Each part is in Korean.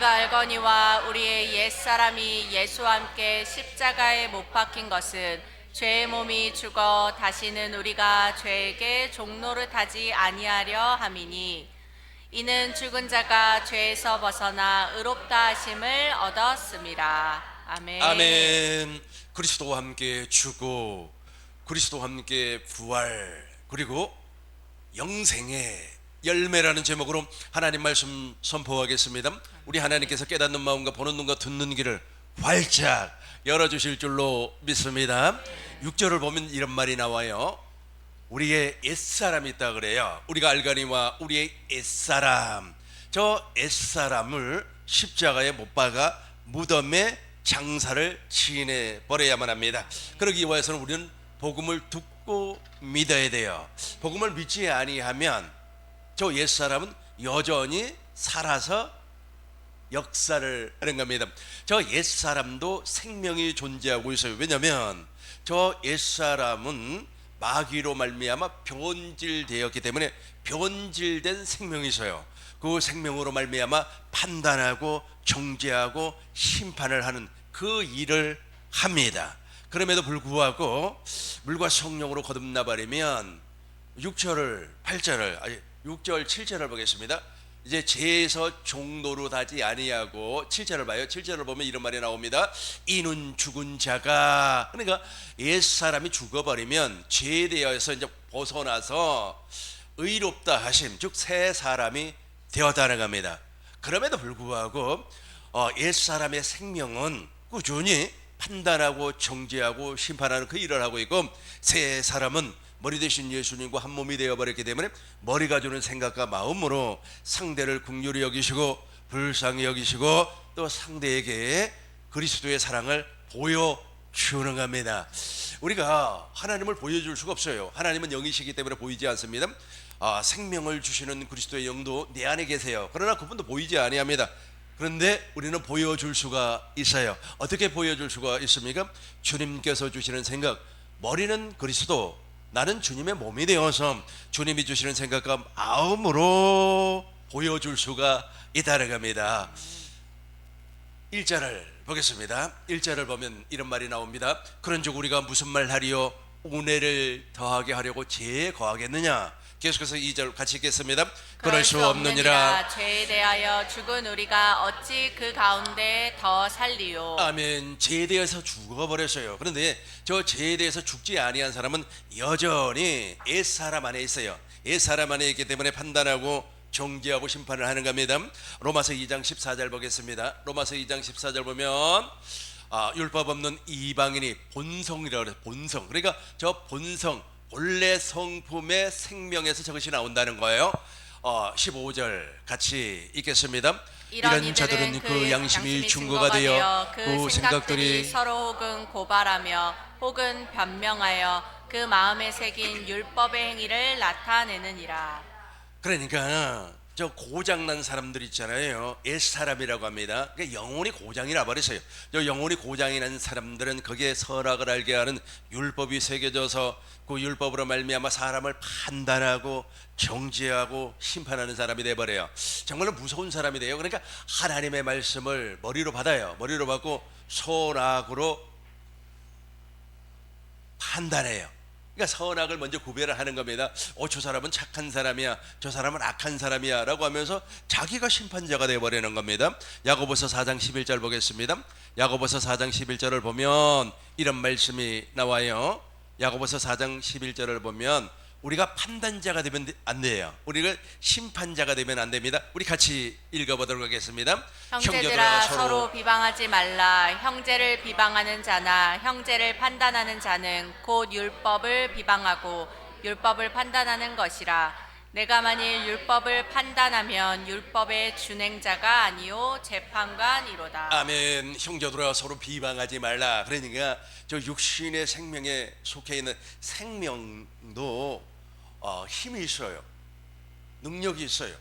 우리가 알거니와 우리의 옛사람이 예수와 함께 십자가에 못 박힌 것은 죄의 몸이 죽어 다시는 우리가 죄에게 종노릇하지 아니하려 함이니 이는 죽은 자가 죄에서 벗어나 의롭다 하심을 얻었습니다. 아멘. 아멘. 그리스도와 함께 죽고 그리스도와 함께 부활 그리고 영생의 열매라는 제목으로 하나님 말씀 선포하겠습니다. 우리 하나님께서 깨닫는 마음과 보는 눈과 듣는 귀를 활짝 열어주실 줄로 믿습니다. 6절을 보면 이런 말이 나와요. 우리의 옛사람이 있다 그래요. 우리가 알거니와 우리의 옛사람, 저 옛사람을 십자가에 못 박아 무덤에 장사를 지내 버려야만 합니다. 그러기 위해서는 우리는 복음을 듣고 믿어야 돼요. 복음을 믿지 아니하면 저 옛사람은 여전히 살아서 역사를 하는 겁니다. 저 옛사람도 생명이 존재하고 있어요. 왜냐하면 저 옛사람은 마귀로 말미암아 변질되었기 때문에 변질된 생명이 있어요. 그 생명으로 말미암아 판단하고 정죄하고 심판을 하는 그 일을 합니다. 그럼에도 불구하고 물과 성령으로 거듭나 버리면 6절 7절을 보겠습니다. 이제 죄에서 종노릇하지 아니하고 7절을 봐요. 7절을 보면 이런 말이 나옵니다. 이는 죽은 자가, 그러니까 옛사람이 죽어버리면 죄에 대해서 이제 벗어나서 의롭다 하심, 즉 새 사람이 되었다는 겁니다. 그럼에도 불구하고 옛사람의 생명은 꾸준히 판단하고 정죄하고 심판하는 그 일을 하고 있고, 새 사람은 머리 대신 예수님과 한 몸이 되어버렸기 때문에 머리가 주는 생각과 마음으로 상대를 긍휼히 여기시고 불쌍히 여기시고 또 상대에게 그리스도의 사랑을 보여주는 겁니다. 우리가 하나님을 보여줄 수가 없어요. 하나님은 영이시기 때문에 보이지 않습니다. 생명을 주시는 그리스도의 영도 내 안에 계세요. 그러나 그분도 보이지 아니합니다. 그런데 우리는 보여줄 수가 있어요. 어떻게 보여줄 수가 있습니까? 주님께서 주시는 생각, 머리는 그리스도, 나는 주님의 몸이 되어서 주님이 주시는 생각과 마음으로 보여줄 수가 있다는 겁니다. 1절을 보겠습니다. 1절을 보면 이런 말이 나옵니다. 그런즉 우리가 무슨 말 하리요? 은혜를 더하게 하려고 죄에 거하겠느냐? 계속해서 2절 같이 읽겠습니다. 그럴 수 없느니라. 죄에 대하여 죽은 우리가 어찌 그 가운데 더 살리요? 아멘. 죄에 대해서 죽어버렸어요. 그런데 저 죄에 대해서 죽지 아니한 사람은 여전히 옛사람 안에 있어요. 옛사람 안에 있기 때문에 판단하고 정죄하고 심판을 하는 겁니다. 로마서 2장 14절 보겠습니다. 로마서 2장 14절 보면 율법 없는 이방인이 본성이라고 그래서 본성, 그러니까 저 본성, 본래 성품의 생명에서 저것이 나온다는 거예요. 15절 같이 읽겠습니다. 이런 자들은 그 양심이 증거가 되어 그 생각들이 서로 혹은 고발하며 혹은 변명하여 그 마음에 새긴 율법의 행위를 나타내느니라. 그러니까 저 고장난 사람들 있잖아요. 옛사람이라고 합니다. 그러니까 영혼이 고장이 나버렸어요. 저 영혼이 고장이 난 사람들은 거기에 선악을 알게 하는 율법이 새겨져서 그 율법으로 말미암아 사람을 판단하고 정죄하고 심판하는 사람이 돼버려요. 정말로 무서운 사람이 돼요. 그러니까 하나님의 말씀을 머리로 받아요. 머리로 받고 선악으로 판단해요. 그러니까 선악을 먼저 구별을 하는 겁니다. 저 사람은 착한 사람이야, 저 사람은 악한 사람이야 라고 하면서 자기가 심판자가 되어버리는 겁니다. 야고보서 4장 11절 보겠습니다. 야고보서 4장 11절을 보면 이런 말씀이 나와요. 야고보서 4장 11절을 보면 우리가 판단자가 되면 안 돼요. 우리가 심판자가 되면 안 됩니다. 우리 같이 읽어보도록 하겠습니다. 형제들아 서로 비방하지 말라. 형제를 비방하는 자나 형제를 판단하는 자는 곧 율법을 비방하고 율법을 판단하는 것이라. 내가 만일 율법을 판단하면 율법의 준행자가 아니요 재판관이로다. 아멘. 형제들아 서로 비방하지 말라. 그러니까 저 육신의 생명에 속해 있는 생명도 힘이 있어요. 능력이 있어요.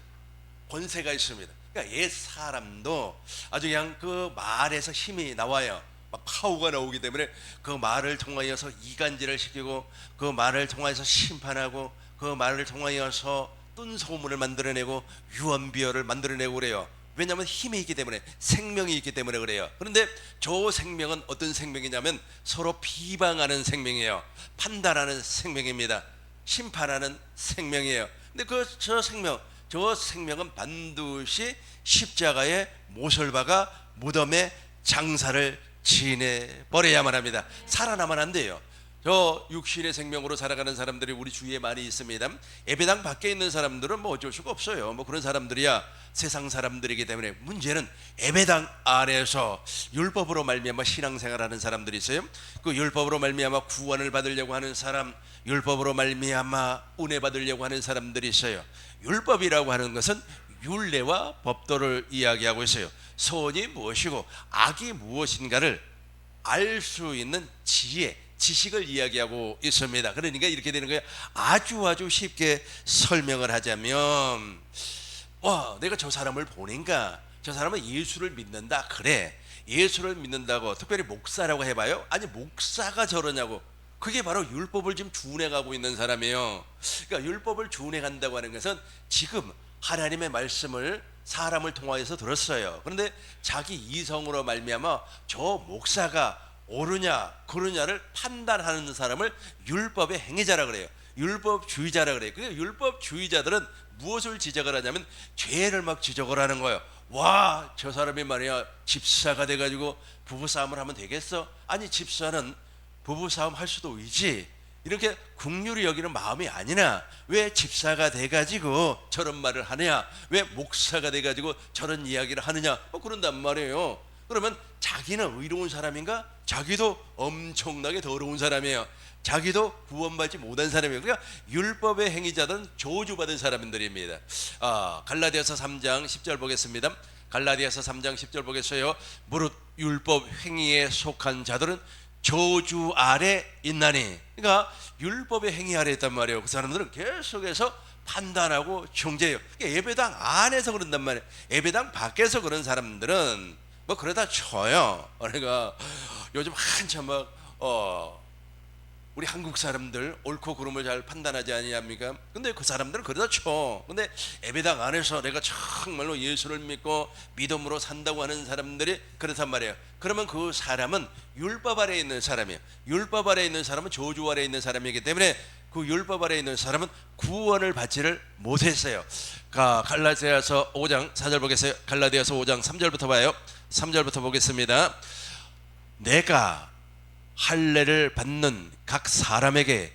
권세가 있습니다. 그러니까 옛 사람도 아주 그냥 그 말에서 힘이 나와요. 막 파워가 나오기 때문에 그 말을 통하여서 이간질을 시키고 그 말을 통하여서 심판하고 그 말을 통하여서 뜬 소문을 만들어내고 유언비어를 만들어내고 그래요. 왜냐하면 힘이 있기 때문에, 생명이 있기 때문에 그래요. 그런데 저 생명은 어떤 생명이냐면 서로 비방하는 생명이에요. 판단하는 생명입니다. 심판하는 생명이에요. 근데 저 생명은 반드시 십자가의 못을 박아 무덤에 장사를 지내버려야만 합니다. 살아나면 안 돼요. 저 육신의 생명으로 살아가는 사람들이 우리 주위에 많이 있습니다. 예배당 밖에 있는 사람들은 뭐 어쩔 수가 없어요. 뭐 그런 사람들이야 세상 사람들이기 때문에. 문제는 예배당 안에서 율법으로 말미암아 신앙생활하는 사람들이 있어요. 그 율법으로 말미암아 구원을 받으려고 하는 사람, 율법으로 말미암아 은혜 받으려고 하는 사람들이 있어요. 율법이라고 하는 것은 율례와 법도를 이야기하고 있어요. 선이 무엇이고 악이 무엇인가를 알 수 있는 지혜, 지식을 이야기하고 있습니다. 그러니까 이렇게 되는 거예요. 아주 쉽게 설명을 하자면, 내가 저 사람을 보니까 저 사람은 예수를 믿는다. 그래, 예수를 믿는다고 특별히 목사라고 해봐요. 아니, 목사가 저러냐고. 그게 바로 율법을 지금 준행하고 있는 사람이에요. 그러니까 율법을 준행한다고 하는 것은 지금 하나님의 말씀을 사람을 통하여서 들었어요. 그런데 자기 이성으로 말미암아 저 목사가 옳으냐 그르냐를 판단하는 사람을 율법의 행위자라 그래요. 율법주의자라 그래요. 그 율법주의자들은 무엇을 지적을 하냐면 죄를 막 지적을 하는 거예요. 와, 저 사람이 말이야 집사가 돼가지고 부부싸움을 하면 되겠어? 아니, 집사는 부부싸움 할 수도 있지. 이렇게 긍휼히 여기는 마음이 아니나 왜 집사가 돼가지고 저런 말을 하느냐, 왜 목사가 돼가지고 저런 이야기를 하느냐, 그런단 말이에요. 그러면 자기는 의로운 사람인가? 자기도 엄청나게 더러운 사람이에요. 자기도 구원받지 못한 사람이에요. 그러니까 율법의 행위자들은 저주받은 사람들입니다. 갈라디아서 3장 10절 보겠습니다. 갈라디아서 3장 10절 보겠어요. 무릇 율법 행위에 속한 자들은 저주 아래 있나니. 그러니까 율법의 행위 아래 있단 말이에요. 그 사람들은 계속해서 판단하고 정죄해요. 그러니까 예배당 안에서 그런단 말이에요. 예배당 밖에서 그런 사람들은 뭐 그러다 쳐요. 그러니까 요즘 한참 막 우리 한국 사람들 옳고 그름을 잘 판단하지 아니합니까? 근데 그 사람들은 그러다 쳐. 근데 예배당 안에서 내가 정말로 예수를 믿고 믿음으로 산다고 하는 사람들이 그렇단 말이에요. 그러면 그 사람은 율법 아래에 있는 사람이에요. 율법 아래에 있는 사람은 저주 아래에 있는 사람이기 때문에 그 율법 아래에 있는 사람은 구원을 받지를 못했어요. 갈라디아서 5장 4절 보겠어요. 갈라디아서 5장 3절부터 봐요. 3절부터 보겠습니다. 내가 할례를 받는 각 사람에게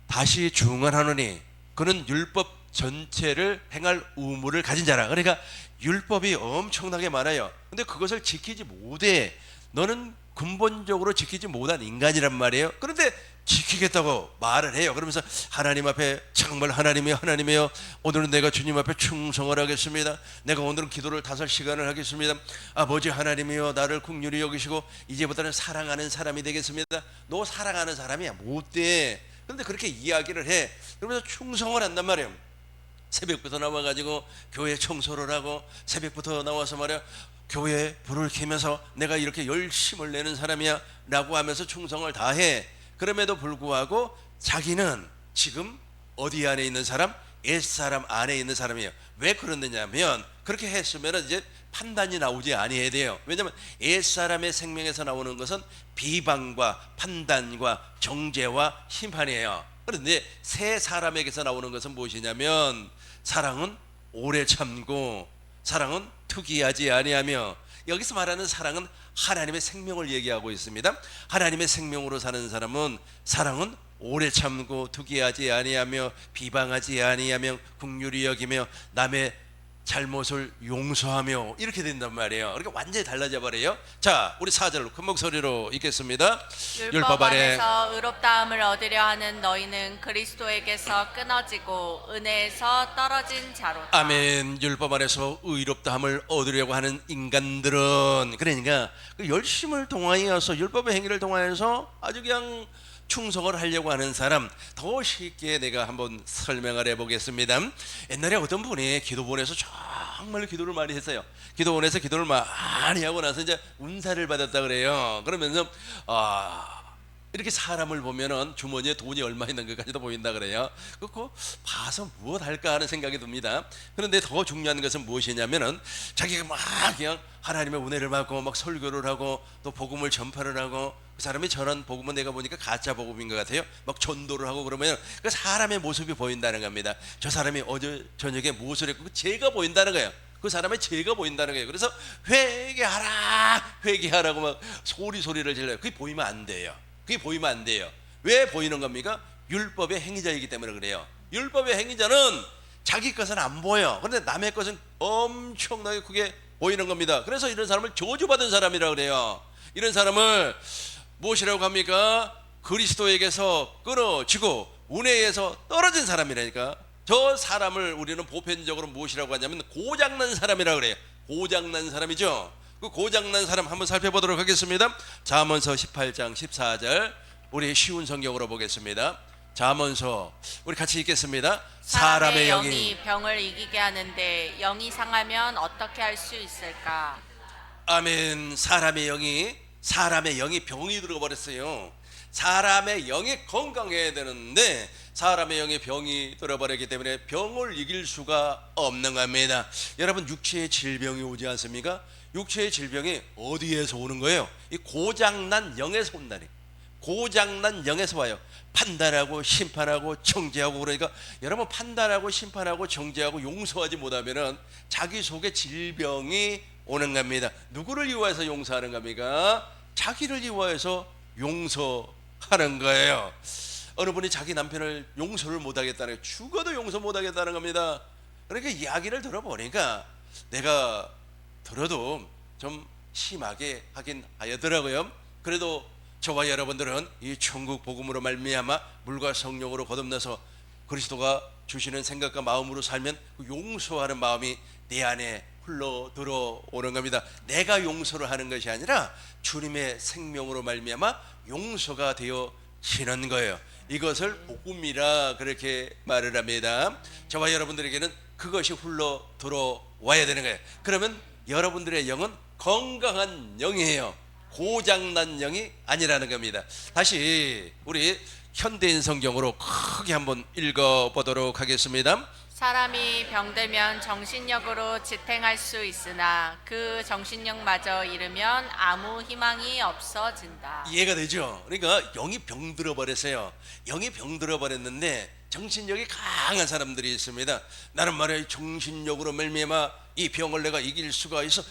다시 중언하노니 그는 율법 전체를 행할 의무를 가진 자라. 그러니까 율법이 엄청나게 많아요. 근데 그것을 지키지 못해. 너는 근본적으로 지키지 못한 인간이란 말이에요. 그런데 지키겠다고 말을 해요. 그러면서 하나님 앞에 정말 하나님이요, 오늘은 내가 주님 앞에 충성을 하겠습니다. 내가 오늘은 기도를 5시간을 하겠습니다. 아버지 하나님이요, 나를 긍휼히 여기시고 이제부터는 사랑하는 사람이 되겠습니다. 너 사랑하는 사람이야 못돼. 그런데 그렇게 이야기를 해. 그러면서 충성을 한단 말이에요. 새벽부터 나와가지고 교회 청소를 하고, 새벽부터 나와서 말이야 교회 불을 켜면서 내가 이렇게 열심을 내는 사람이야 라고 하면서 충성을 다해. 그럼에도 불구하고 자기는 지금 어디 안에 있는 사람? 옛사람 안에 있는 사람이에요. 왜 그러느냐면 그렇게 했으면 이제 판단이 나오지 아니해야 돼요. 왜냐하면 옛사람의 생명에서 나오는 것은 비방과 판단과 정죄와 심판이에요. 그런데 새 사람에게서 나오는 것은 무엇이냐면 사랑은 오래 참고, 사랑은 투기하지 아니하며. 여기서 말하는 사랑은 하나님의 생명을 얘기하고 있습니다. 하나님의 생명으로 사는 사람은 사랑은 오래 참고 투기하지 아니하며 비방하지 아니하며 긍휼히 여기며 남의 잘못을 용서하며 이렇게 된단 말이에요. 그러니까 완전히 달라져 버려요. 자, 우리 4절로 큰 목소리로 읽겠습니다. 율법 안에서 의롭다함을 얻으려 하는 너희는 그리스도에게서 끊어지고 은혜에서 떨어진 자로다. 아멘. 율법 안에서 의롭다함을 얻으려고 하는 인간들은, 그러니까 그 열심을 통하여서 율법의 행위를 통하여서 아주 그냥 충성을 하려고 하는 사람, 더 쉽게 내가 한번 설명을 해보겠습니다. 옛날에 어떤 분이 기도원에서 정말 기도를 많이 했어요. 기도원에서 기도를 많이 하고 나서 이제 운사를 받았다 그래요. 그러면서 이렇게 사람을 보면은 주머니에 돈이 얼마 있는 것까지도 보인다 그래요. 그거 봐서 무엇 할까 하는 생각이 듭니다. 그런데 더 중요한 것은 무엇이냐면은 자기가 막 그냥 하나님의 은혜를 받고 막 설교를 하고 또 복음을 전파를 하고, 그 사람이 전한 복음은 내가 보니까 가짜 복음인 것 같아요. 막 전도를 하고 그러면 그 사람의 모습이 보인다는 겁니다. 저 사람이 어제 저녁에 무엇을 했고 죄가 보인다는 거예요. 그 사람의 죄가 보인다는 거예요. 그래서 회개하라 회개하라고 막 소리를 질러요. 그게 보이면 안 돼요. 그게 보이면 안 돼요. 왜 보이는 겁니까? 율법의 행위자이기 때문에 그래요. 율법의 행위자는 자기 것은 안 보여. 그런데 남의 것은 엄청나게 크게 보이는 겁니다. 그래서 이런 사람을 저주받은 사람이라고 그래요. 이런 사람을 무엇이라고 합니까? 그리스도에게서 끊어지고 은혜에서 떨어진 사람이라니까. 저 사람을 우리는 보편적으로 무엇이라고 하냐면 고장난 사람이라고 그래요. 고장난 사람이죠. 그 고장난 사람 한번 살펴보도록 하겠습니다. 잠언서 18장 14절, 우리 쉬운 성경으로 보겠습니다. 잠언서 우리 같이 읽겠습니다. 사람의 영이 병을 이기게 하는데 영이 상하면 어떻게 할 수 있을까? 아멘. 사람의 영이 병이 들어버렸어요. 사람의 영이 건강해야 되는데 사람의 영에 병이 들어버렸기 때문에 병을 이길 수가 없는 겁니다. 여러분, 육체의 질병이 오지 않습니까? 육체의 질병이 어디에서 오는 거예요? 이 고장난 영에서 온다니. 고장난 영에서 와요. 판단하고 심판하고 정죄하고. 그러니까 여러분, 판단하고 심판하고 정죄하고 용서하지 못하면은 자기 속에 질병이 오는 겁니다. 누구를 위하여서 용서하는 겁니까? 자기를 위하여서 용서하는 거예요. 어느 분이 자기 남편을 용서를 못하겠다는 거예요. 죽어도 용서 못하겠다는 겁니다. 그러니까 이야기를 들어보니까 내가 들어도 좀 심하게 하긴 하였더라고요. 그래도 저와 여러분들은 이 천국 복음으로 말미암아 물과 성령으로 거듭나서 그리스도가 주시는 생각과 마음으로 살면 그 용서하는 마음이 내 안에 흘러 들어오는 겁니다. 내가 용서를 하는 것이 아니라 주님의 생명으로 말미암아 용서가 되어지는 거예요. 이것을 복음이라 그렇게 말을 합니다. 저와 여러분들에게는 그것이 흘러 들어와야 되는 거예요. 그러면 여러분들의 영은 건강한 영이에요. 고장난 영이 아니라는 겁니다. 다시 우리 현대인 성경으로 크게 한번 읽어보도록 하겠습니다. 사람이 병들면 정신력으로 지탱할 수 있으나 그 정신력마저 잃으면 아무 희망이 없어진다. 이해가 되죠? 그러니까 영이 병들어 버렸어요. 영이 병들어 버렸는데 정신력이 강한 사람들이 있습니다. 나는 말이야, 정신력으로 말미암아 이 병을 내가 이길 수가 있어.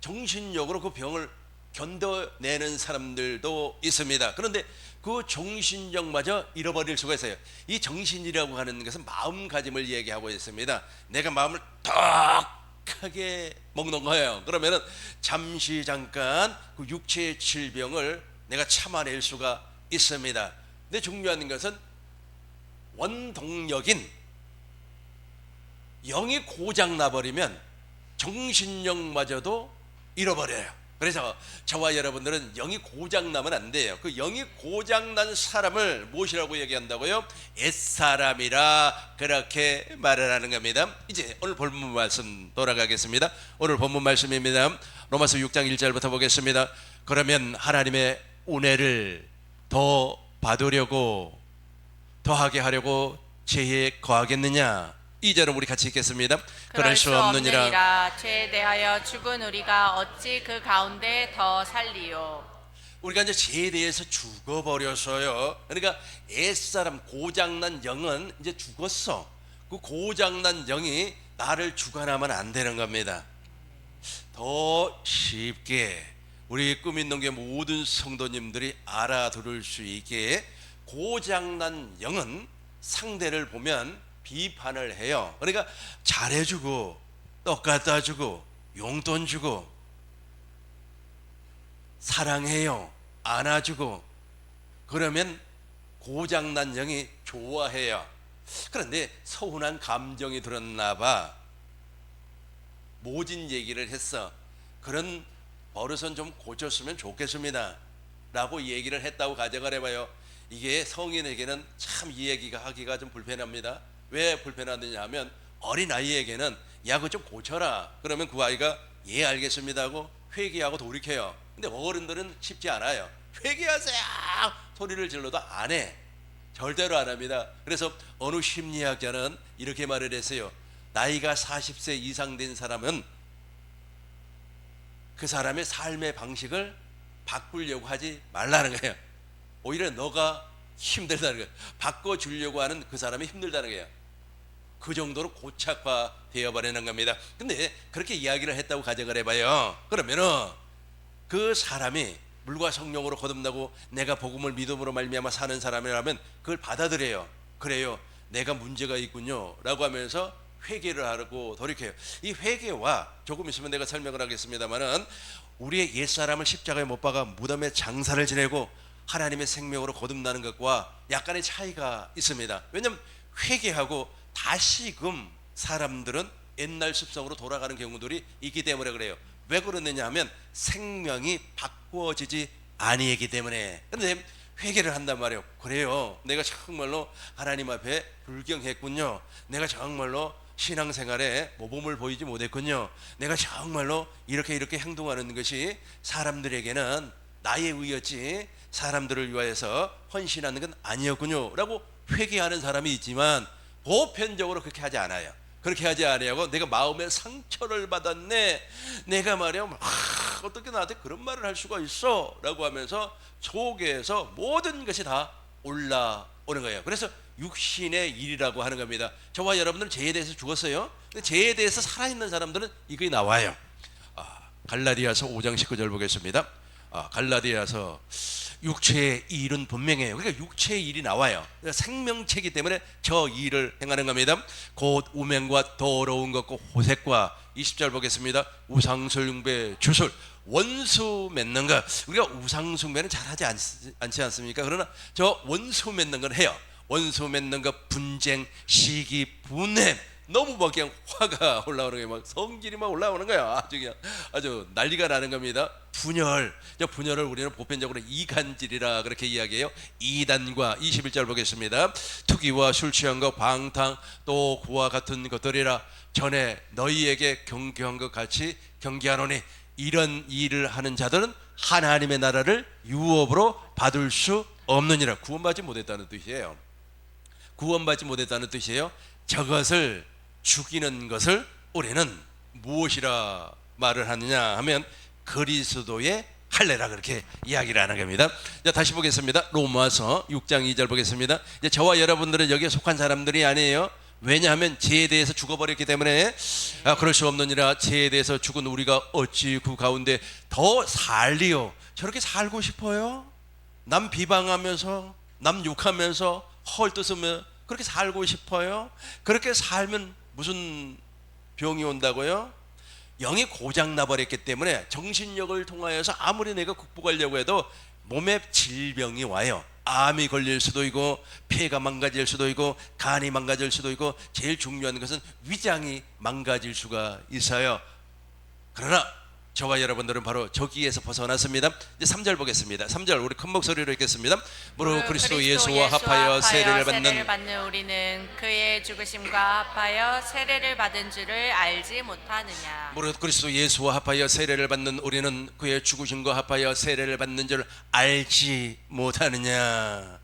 정신력으로 그 병을 견뎌내는 사람들도 있습니다. 그런데 그 정신력마저 잃어버릴 수가 있어요. 이 정신이라고 하는 것은 마음가짐을 얘기하고 있습니다. 내가 마음을 덕하게 먹는 거예요. 그러면은 잠깐 그 육체의 질병을 내가 참아낼 수가 있습니다. 근데 중요한 것은 원동력인 영이 고장 나버리면 정신력마저도 잃어버려요. 그래서 저와 여러분들은 영이 고장나면 안 돼요. 그 영이 고장난 사람을 무엇이라고 얘기한다고요? 옛사람이라 그렇게 말을 하는 겁니다. 이제 오늘 본문 말씀 돌아가겠습니다. 오늘 본문 말씀입니다. 로마서 6장 1절부터 보겠습니다. 그러면 하나님의 은혜를 더 받으려고 더하게 하려고 죄에 거하겠느냐? 2절은 우리 같이 읽겠습니다. 그럴 수 없느니라. 죄에 대하여 죽은 우리가 어찌 그 가운데 더 살리요? 우리가 이제 죄에 대해서 죽어버렸어요. 그러니까 옛사람 고장난 영은 이제 죽었어. 그 고장난 영이 나를 주관하면 안 되는 겁니다. 더 쉽게 우리 꿈있는교회 모든 성도님들이 알아들을 수 있게, 고장난 영은 상대를 보면 비판을 해요. 그러니까 잘해주고 떡 갖다 주고 용돈 주고 사랑해요, 안아주고 그러면 고장난 영이 좋아해요. 그런데 서운한 감정이 들었나 봐. 모진 얘기를 했어. 그런 버릇은 좀 고쳤으면 좋겠습니다 라고 얘기를 했다고 가정을 해봐요. 이게 성인에게는 참 이 얘기가 하기가 좀 불편합니다. 왜 불편하느냐 하면 어린아이에게는 야 그거 좀 고쳐라 그러면 그 아이가 예 알겠습니다 하고 회개하고 돌이켜요. 근데 어른들은 쉽지 않아요. 회개하세요 소리를 질러도 안 해. 절대로 안 합니다. 그래서 어느 심리학자는 이렇게 말을 했어요. 나이가 40세 이상 된 사람은 그 사람의 삶의 방식을 바꾸려고 하지 말라는 거예요. 오히려 너가 힘들다는 거예요. 바꿔주려고 하는 그 사람이 힘들다는 거예요. 그 정도로 고착화되어 버리는 겁니다. 근데 그렇게 이야기를 했다고 가정을 해봐요. 그러면은 그 사람이 물과 성령으로 거듭나고 내가 복음을 믿음으로 말미암아 사는 사람이라면 그걸 받아들여요. 그래요, 내가 문제가 있군요 라고 하면서 회개를 하고 돌이켜요. 이 회개와 조금 있으면 내가 설명을 하겠습니다만은 우리의 옛사람을 십자가에 못 박아 무덤에 장사를 지내고 하나님의 생명으로 거듭나는 것과 약간의 차이가 있습니다. 왜냐하면 회개하고 다시금 사람들은 옛날 습성으로 돌아가는 경우들이 있기 때문에 그래요. 왜 그러느냐 하면 생명이 바꾸어지지 아니기 때문에. 그런데 회개를 한단 말이에요. 그래요, 내가 정말로 하나님 앞에 불경했군요. 내가 정말로 신앙생활에 모범을 보이지 못했군요. 내가 정말로 이렇게 행동하는 것이 사람들에게는 나에 의였지 사람들을 위하여서 헌신하는 건 아니었군요 라고 회개하는 사람이 있지만 보편적으로 그렇게 하지 않아요. 그렇게 하지 아니하고 내가 마음에 상처를 받았네, 내가 말이야 어떻게 나한테 그런 말을 할 수가 있어 라고 하면서 속에서 모든 것이 다 올라오는 거예요. 그래서 육신의 일이라고 하는 겁니다. 저와 여러분들은 죄에 대해서 죽었어요. 근데 죄에 대해서 살아있는 사람들은 이게 나와요. 갈라디아서 5장 19절 보겠습니다. 갈라디아서 육체의 일은 분명해요. 그러니까 육체의 일이 나와요. 그러니까 생명체이기 때문에 저 일을 행하는 겁니다. 곧 우명과 더러운 것과 호색과 20절 보겠습니다. 우상숭배, 주술, 원수 맺는 것. 우리가 우상숭배는 잘하지 않지 않습니까? 그러나 저 원수 맺는 건 해요. 원수 맺는 것, 분쟁, 시기, 분냄, 너무 막 그냥 화가 올라오는 거예요. 막 성질이 막 올라오는 거야. 아주 난리가 나는 겁니다. 분열, 저 분열을 우리는 보편적으로 이간질이라 그렇게 이야기해요. 이단과 21절 보겠습니다. 투기와 술 취한과 방탕 또 그와 같은 것들이라 전에 너희에게 경계한 것 같이 경계하노니 이런 일을 하는 자들은 하나님의 나라를 유업으로 받을 수 없느니라. 구원받지 못했다는 뜻이에요. 구원받지 못했다는 뜻이에요. 저것을 죽이는 것을 우리는 무엇이라 말을 하느냐 하면 그리스도의 할례라 그렇게 이야기를 하는 겁니다. 자, 다시 보겠습니다. 로마서 6장 2절 보겠습니다. 이제 저와 여러분들은 여기에 속한 사람들이 아니에요. 왜냐하면 죄에 대해서 죽어버렸기 때문에. 그럴 수 없느니라. 죄에 대해서 죽은 우리가 어찌 그 가운데 더 살리요. 저렇게 살고 싶어요? 남 비방하면서 남 욕하면서 헐뜯으며 그렇게 살고 싶어요? 그렇게 살면 무슨 병이 온다고요? 영이 고장 나버렸기 때문에 정신력을 통하여서 아무리 내가 극복하려고 해도 몸에 질병이 와요. 암이 걸릴 수도 있고 폐가 망가질 수도 있고 간이 망가질 수도 있고 제일 중요한 것은 위장이 망가질 수가 있어요. 그러나 저와 여러분들은 바로 저기에서 벗어났습니다. 이제 3절 보겠습니다. 3절 우리 큰 목소리로 읽겠습니다. 무릇 그리스도 예수와 합하여 세례를 받는 우리는 그의 죽으심과 합하여 세례를 받은 줄을 알지 못하느냐. 무릇 그리스도 예수와 합하여 세례를 받는 우리는 그의 죽으심과 합하여 세례를 받는 줄 알지 못하느냐.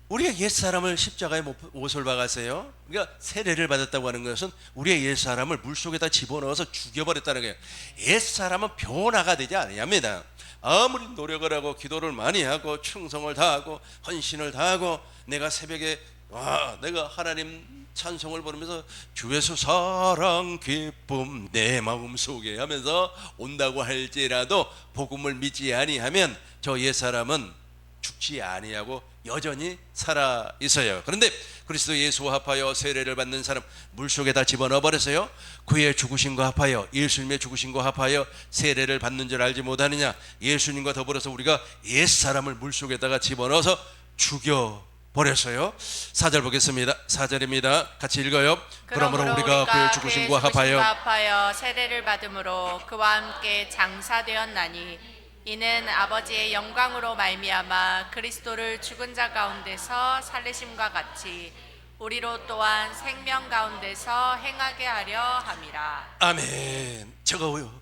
우리가 옛사람을 십자가에 못을 박았어요. 그러니까 세례를 받았다고 하는 것은 우리의 옛사람을 물속에다 집어넣어서 죽여버렸다는 거예요. 옛사람은 변화가 되지 않습니다. 아무리 노력을 하고 기도를 많이 하고 충성을 다하고 헌신을 다하고 내가 새벽에 내가 하나님 찬송을 부르면서 주 예수 사랑 기쁨 내 마음속에 하면서 온다고 할지라도 복음을 믿지 아니하면 저 옛사람은 죽지 아니하고 여전히 살아 있어요. 그런데 그리스도 예수와 합하여 세례를 받는 사람 물속에다 집어넣어 버렸어요. 그의 죽으심과 합하여 예수님의 죽으심과 합하여 세례를 받는 줄 알지 못하느냐. 예수님과 더불어서 우리가 옛사람을 물속에다가 집어넣어서 죽여 버렸어요. 4절 보겠습니다. 4절입니다. 같이 읽어요. 그러므로 우리가 그의 죽으심과 합하여 세례를 받음으로 그와 함께 장사되었나니 이는 아버지의 영광으로 말미암아 그리스도를 죽은 자 가운데서 살리심과 같이 우리로 또한 생명 가운데서 행하게 하려 함이라. 아멘. 저거요.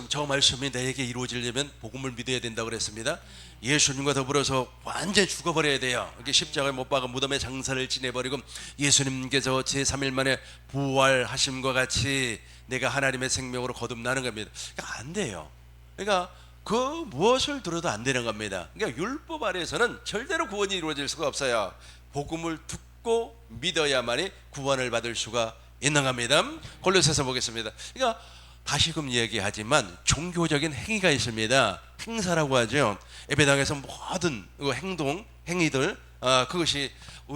저 말씀이 내게 이루어지려면 복음을 믿어야 된다고 그랬습니다. 예수님과 더불어서 완전히 죽어버려야 돼요. 이렇게 십자가에 못 박아 무덤에 장사를 지내버리고 예수님께서 제3일 만에 부활하심과 같이 내가 하나님의 생명으로 거듭나는 겁니다. 그러니까 안 돼요. 그러니까 그 무엇을 들어도 안 되는 겁니다. 그러니까 율법 아래에서는 절대로 구원이 이루어질 수가 없어요. 복음을 듣고 믿어야만이 구원을 받을 수가 있는 겁니다. 골로새서 보겠습니다. 그러니까 다시금 얘기하지만 종교적인 행위가 있습니다. 행사라고 하죠. 예배당에서 모든 행동, 행위들 그것이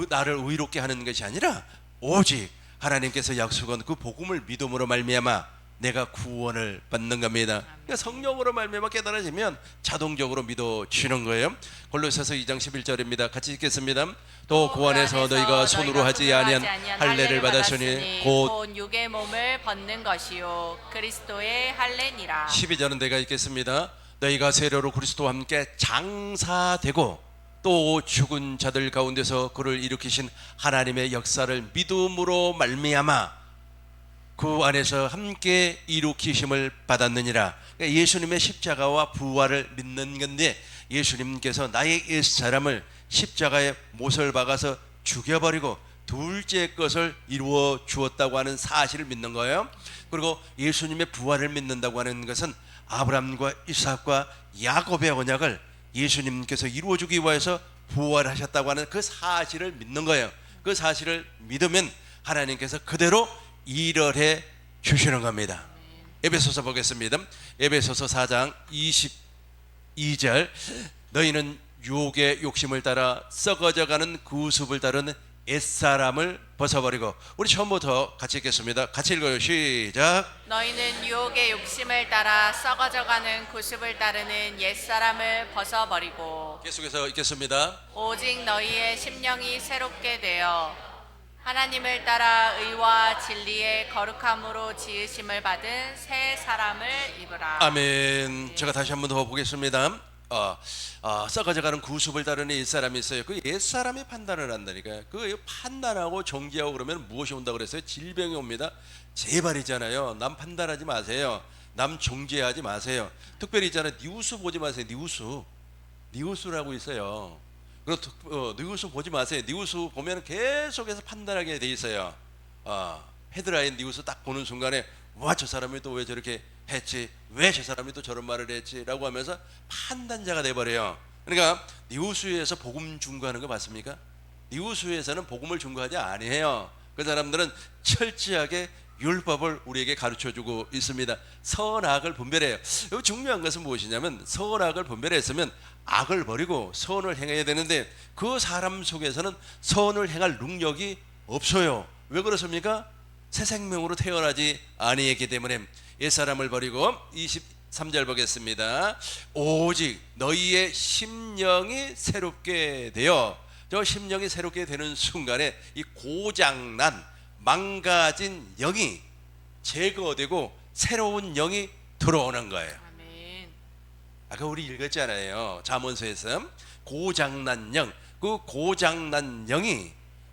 나를 의롭게 하는 것이 아니라 오직 하나님께서 약속한 그 복음을 믿음으로 말미암아 내가 구원을 받는 겁니다. 그러니까 성령으로 말미암아 깨달아지면 자동적으로 믿어지는 거예요. 골로새서 2장 11절입니다. 같이 읽겠습니다. 또 그 안에서 너희가 손으로 하지 아니한 할례를 받았으니 곧 육의 몸을 벗는 것이요 그리스도의 할례니라. 12절은 내가 읽겠습니다. 너희가 세례로 그리스도와 함께 장사되고 또 죽은 자들 가운데서 그를 일으키신 하나님의 역사를 믿음으로 말미암아 그 안에서 함께 일으키심을 받았느니라. 그러니까 예수님의 십자가와 부활을 믿는 건데 예수님께서 나의 옛사람을 십자가에 못을 박아서 죽여버리고 둘째 것을 이루어 주었다고 하는 사실을 믿는 거예요. 그리고 예수님의 부활을 믿는다고 하는 것은 아브라함과 이삭과 야곱의 언약을 예수님께서 이루어주기 위해서 부활하셨다고 하는 그 사실을 믿는 거예요. 그 사실을 믿으면 하나님께서 그대로 일을 해 주시는 겁니다. 에베소서 보겠습니다. 에베소서 4장 22절 너희는 유혹의 욕심을 따라 썩어져가는 구습을 따르는 옛사람을 벗어버리고 우리 처음부터 같이 읽겠습니다. 같이 읽어요. 시작. 너희는 유혹의 욕심을 따라 썩어져가는 구습을 따르는 옛사람을 벗어버리고 계속해서 읽겠습니다. 오직 너희의 심령이 새롭게 되어 하나님을 따라 의와 진리의 거룩함으로 지으심을 받은 새 사람을 입으라. 아멘. 제가 다시 한 번 더 보겠습니다. 썩어져가는 구습을 따르는 옛사람이 있어요. 그 옛사람이 판단을 한다니까요. 그 판단하고 정지하고 그러면 무엇이 온다 그랬어요? 질병이 옵니다. 제발이잖아요. 남 판단하지 마세요. 남 정지하지 마세요. 특별히 있잖아요. 뉴스 보지 마세요. 뉴스라고 있어요. 그리고 뉴스 보지 마세요. 뉴스 보면 계속해서 판단하게 돼 있어요. 헤드라인 뉴스 딱 보는 순간에 와, 저 사람이 또 왜 저렇게 했지? 왜 저 사람이 또 저런 말을 했지? 라고 하면서 판단자가 돼버려요. 그러니까 뉴스에서 복음 중거하는 거 맞습니까? 뉴스에서는 복음을 중거하지 아니에요. 그 사람들은 철저하게 율법을 우리에게 가르쳐주고 있습니다. 선악을 분별해요. 여기 중요한 것은 무엇이냐면 선악을 분별했으면 악을 버리고 선을 행해야 되는데 그 사람 속에서는 선을 행할 능력이 없어요. 왜 그렇습니까? 새 생명으로 태어나지 아니했기 때문에. 옛사람을 버리고 23절 보겠습니다. 오직 너희의 심령이 새롭게 되어 저 심령이 새롭게 되는 순간에 이 고장난 망가진 영이 제거되고 새로운 영이 들어오는 거예요. 아멘. 아까 우리 읽었잖아요. 잠언서에서 고장난 영, 그 고장난 영이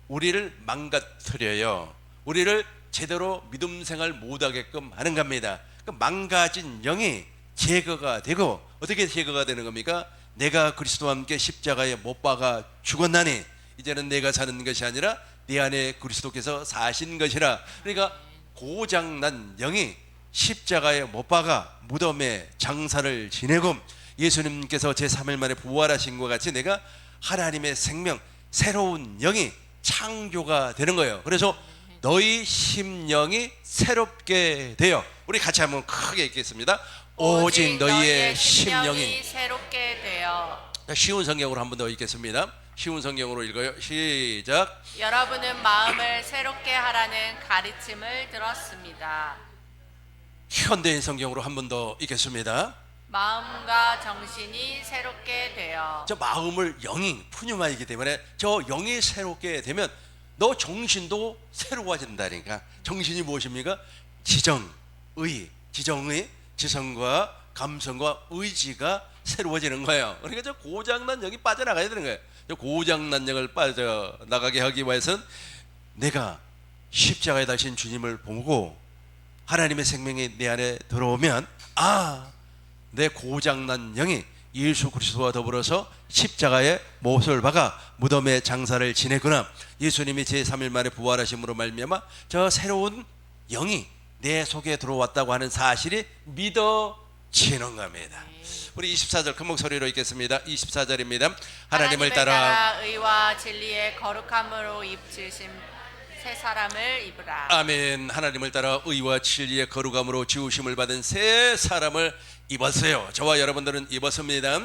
우리를 망가뜨려요. 우리를 제대로 믿음 생활 못하게끔 하는 겁니다. 그 망가진 영이 제거가 되고 어떻게 제거가 되는 겁니까? 내가 그리스도와 함께 십자가에 못 박아 죽었나니 이제는 내가 사는 것이 아니라 내 안에 그리스도께서 사신 것이라. 그러니까 고장난 영이 십자가에 못 박아 무덤에 장사를 지내고 예수님께서 제3일 만에 부활하신 것 같이 내가 하나님의 생명 새로운 영이 창조가 되는 거예요. 그래서 너희 심령이 새롭게 되어 우리 같이 한번 크게 읽겠습니다. 오직 너희의 심령이 새롭게 되어. 쉬운 성경으로 한 번 더 읽겠습니다. 쉬운 성경으로 읽어요. 시작. 여러분은 마음을 새롭게 하라는 가르침을 들었습니다. 현대인 성경으로 한 번 더 읽겠습니다. 마음과 정신이 새롭게 되어. 저 마음을 영이 푸뉴마이기 때문에 저 영이 새롭게 되면 너 정신도 새로워진다니까. 정신이 무엇입니까? 지정의, 지성과 감성과 의지가 새로워지는 거예요. 그러니까 저 고장난 영이 빠져나가야 되는 거예요. 저 고장난 영을 빠져나가게 하기 위해서는 내가 십자가에 달신 주님을 보고 하나님의 생명이 내 안에 들어오면 내 고장난 영이 예수 그리스도와 더불어서 십자가에 못을 박아 무덤에 장사를 지내구나. 예수님이 제3일 만에 부활하심으로 말미암아 저 새로운 영이 내 속에 들어왔다고 하는 사실이 믿어지는 겁니다. 우리 24절 큰 목소리로 읽겠습니다. 24절입니다. 하나님을 따라 의와 진리의 거룩함으로 입으심 새 사람을 입으라. 아멘. 하나님을 따라 의와 진리의 거룩함으로 지으심을 받은 새 사람을 입었어요. 저와 여러분들은 입었습니다.